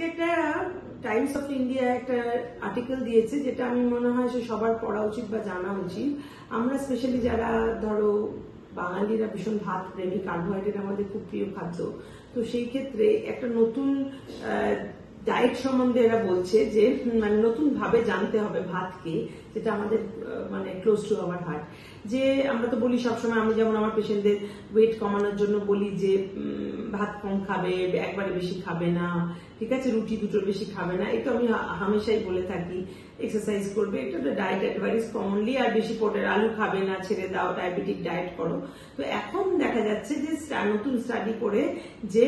আজকে একটা Times of India একটা আর্টিকেল দিয়েছে, যেটা আমি মনে হয় সে সবার পড়া উচিত বা জানা উচিত। আমরা স্পেশালি যারা ধরো বাঙালিরা ভীষণ ভাত প্রেমী, কার্বোহাইড্রেট আমাদের খুব প্রিয় খাদ্য, তো সেই ক্ষেত্রে একটা নতুন ডায়েট সম্বন্ধে এরা বলছে যে মানে নতুন ভাবে জানতে হবে ভাতকে, যেটা আমাদের মানে ক্লোজ টু আওয়ার হার্ট। যে আমরা তো বলি সবসময়, আমি যেমন আমার পেশেন্টদের ওয়েট কমানোর জন্য বলি যে ভাত কম খাবে, একবারে বেশি খাবে না, ঠিক আছে, রুটি দুটোর বেশি খাবে না, এটা আমি হামেশাই বলে থাকি। এক্সারসাইজ করবে, এটা তো ডায়েট অ্যাডভাইস কমনলি, আর বেশি পোটের আলু খাবে না, ছেড়ে দাও, ডায়াবেটিক ডায়েট করো। তো এখন দেখা যাচ্ছে যে নতুন স্টাডি করে যে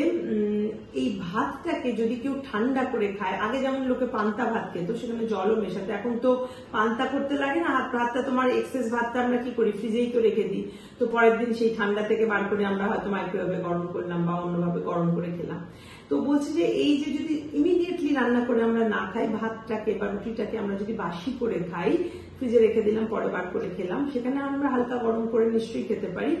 এই ভাতটাকে যদি কেউ ঠান্ডা করে খায়, আগে যেমন লোকে পান্তা ভাত খেত, সেখানে জলও মেশাতে, এখন তো পান্তা করতে লাগে না, ভাতটা তোমার এক্সেস ভাতটা আমরা কি করি, ফ্রিজেই তো রেখে দিই, তো পরের দিন সেই ঠান্ডা থেকে বার করে আমরা হয়তো মাইক্রোওয়েভে গরম করলাম বা অন্যভাবে গরম করে খেলাম। তো বলছি যে এই যে যদি ইমিডিয়েটলি রান্না করে আমরা না খাই, ভাতটাকে বা রুটিটাকে আমরা যদি বাসি করে খাই, ফ্রিজে রেখে দিলাম, পরে বার করে খেলাম, সেখানে আমরা হালকা গরম করে নিশ্চয়ই খেতে পারি,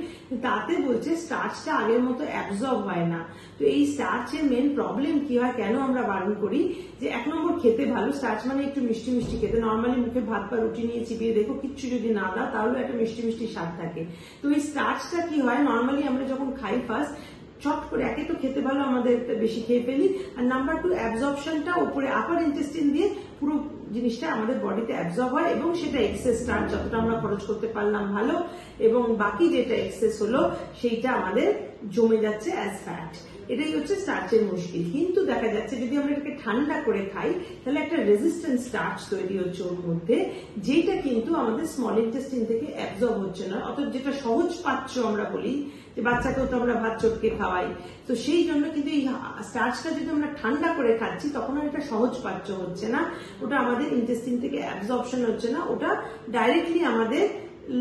তাতে বলছে স্টার্চটা আগের মতো অ্যাবজর্ব হয় না। তো এই স্টার্চের মেন প্রবলেম কি হয়, কেন আমরা বারণ করি, যে এক নম্বর খেতে ভালো, স্টার্চ মানে একটু মিষ্টি মিষ্টি খেতে, নর্মালি মুখে ভাত বা রুটি নিয়ে চিবিয়ে দেখো, কিচ্ছু যদি না দাও তাহলে একটা মিষ্টি মিষ্টি স্বাদ থাকে। তো এই স্টার্চটা কি হয়, নর্মালি আমরা যখন খাই ফার্স্ট চট করে, একে তো খেতে ভালো, আমাদের বেশি খেয়ে ফেলি, আর নাম্বার টু অ্যাবজর্পশনটা উপরে আপার ইন্টেস্টিন দিয়ে পুরো জিনিসটা আমাদের বডিতে অ্যাবজর্ব হয়, এবং সেটা এক্সেস স্টার্চ যতটা আমরা খরচ করতে পারলাম ভালো, এবং বাকি যেটা এক্সেস হলো সেইটা আমাদের জমে যাচ্ছে অ্যাজ ফ্যাট। এটাই হচ্ছে স্টার্চের মুশকিল। কিন্তু দেখা যাচ্ছে যদি আমরা এটাকে ঠান্ডা করে খাই, তাহলে একটা রেজিস্ট্যান্ট স্টার্চ তৈরি হচ্ছে ওর মধ্যে, যেটা কিন্তু আমাদের স্মল ইন্টেস্টিন থেকে অ্যাবজর্ব হচ্ছে না, অর্থাৎ যেটা সহজ পাচ্য আমরা বলি, যে বাচ্চাকেও তো আমরা ভাত চটকে খাওয়াই, তো সেই জন্য কিন্তু এই স্টার্চটা যদি আমরা ঠান্ডা করে খাচ্ছি, তখন আর এটা সহজ পাচ্য হচ্ছে না, ওটা আমাদের ইন্টেস্টিন থেকে অ্যাবজর্পশন হচ্ছে না, ওটা ডাইরেক্টলি আমাদের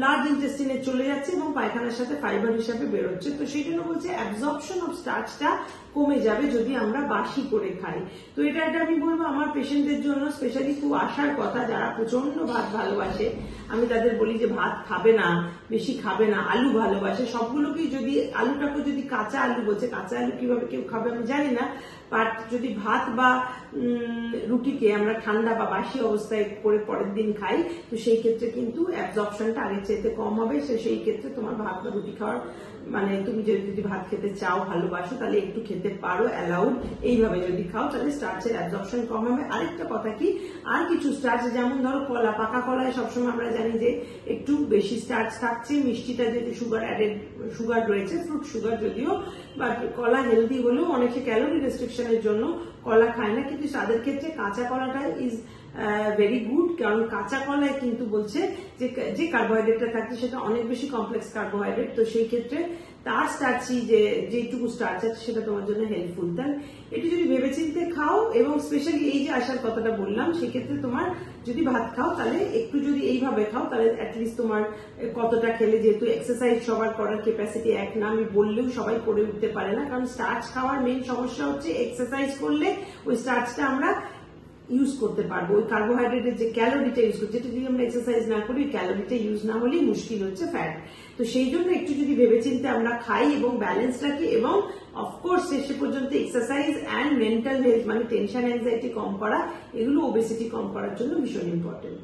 লার্জ ইন্টেস্টিনে চলে যাচ্ছে এবং পায়খানার সাথে ফাইবার হিসাবে বেরোচ্ছে। তো সেই জন্য বলছে অ্যাবজর্পশন অফ স্টার্চটা কমে যাবে যদি আমরা বাসি করে খাই। তো এটা আমি বলবো আমার পেশেন্টদের জন্য স্পেশালি খুব আসার কথা, যারা প্রচন্ড ভাত ভালোবাসে, আমি তাদের বলি যে ভাত খাবে না, বেশি খাবে না, আলু ভালোবাসে, সবগুলোকেই যদি আলুটাকে যদি কাঁচা আলু বলছে, কাঁচা আলু কিভাবে কেউ খাবে আমি জানি না, বাট যদি ভাত বা রুটিকে আমরা ঠান্ডা বা বাসি অবস্থায় করে পরের দিন খাই, তো সেই ক্ষেত্রে কিন্তু অ্যাবজর্পশনটা আগের চাইতে কম হবে। সেই ক্ষেত্রে তোমার ভাত বা রুটি খাওয়ার মানে তুমি যদি ভাত খেতে চাও, ভালোবাসো, তাহলে একটু খেতে পারো, অ্যালাউড। এইভাবে যদি খাও তাহলে স্টার্চের অ্যাবজর্পশন কম হবে। আরেকটা কথা কি, আর কিছু স্টার্চ, যেমন ধরো কলা, পাকা কলায় সবসময় আমরা জানি যে একটু বেশি স্টার্চ থাকছে, মিষ্টিটা যেহেতু সুগার অ্যাডেড, সুগার রয়েছে, ফ্রুট সুগার যদিও, বাট কলা হেলদি হলেও অনেকে ক্যালোরি রেস্ট্রিকশনের জন্য কলা খায় না, কিন্তু তাদের ক্ষেত্রে কাঁচা কলাটা ইজ ভেরি গুড, কারণ কাঁচা কলায় কিন্তু বলছে যে কার্বোহাইড্রেটটা থাকছে সেটা অনেক বেশি কমপ্লেক্স কার্বোহাইড্রেট, তো সেই ক্ষেত্রে তার স্টার্চি যেটুকু স্টার্চ আছে সেটা তোমার জন্য হেল্পফুল। তাই একটু যদি ভেবেচিন্তে খাও, এবং স্পেশালি এই যে আসার কথাটা বললাম, সেক্ষেত্রে তোমার যদি ভাত খাও তাহলে একটু যদি এইভাবে খাও, তাহলে অ্যাটলিস্ট তোমার কতটা খেলে, যেহেতু এক্সারসাইজ সবার করার ক্যাপাসিটি এক না, আমি বললেও সবাই করে উঠতে পারে না, কারণ স্টার্চ খাওয়ার মেন সমস্যা হচ্ছে এক্সারসাইজ করলে ওই স্টার্চটা আমরা ইউজ করতে পারবো, ওই কার্বোহাইড্রেটের যে ক্যালোরিটা ইউজ করছি, যেটা যদি আমরা এক্সারসাইজ না করি, ক্যালোরিটা ইউজ না হলেই মুশকিল হচ্ছে ফ্যাট। তো সেই জন্য একটু যদি ভেবেচিন্তে আমরা খাই এবং ব্যালেন্স রাখি, এবং অফকোর্স শেষে পর্যন্ত এক্সারসাইজ অ্যান্ড মেন্টাল হেলথ মানে টেনশন অ্যাংজাইটি কম করা, এগুলো ওবেসিটি কম করার জন্য ভীষণ ইম্পর্টেন্ট।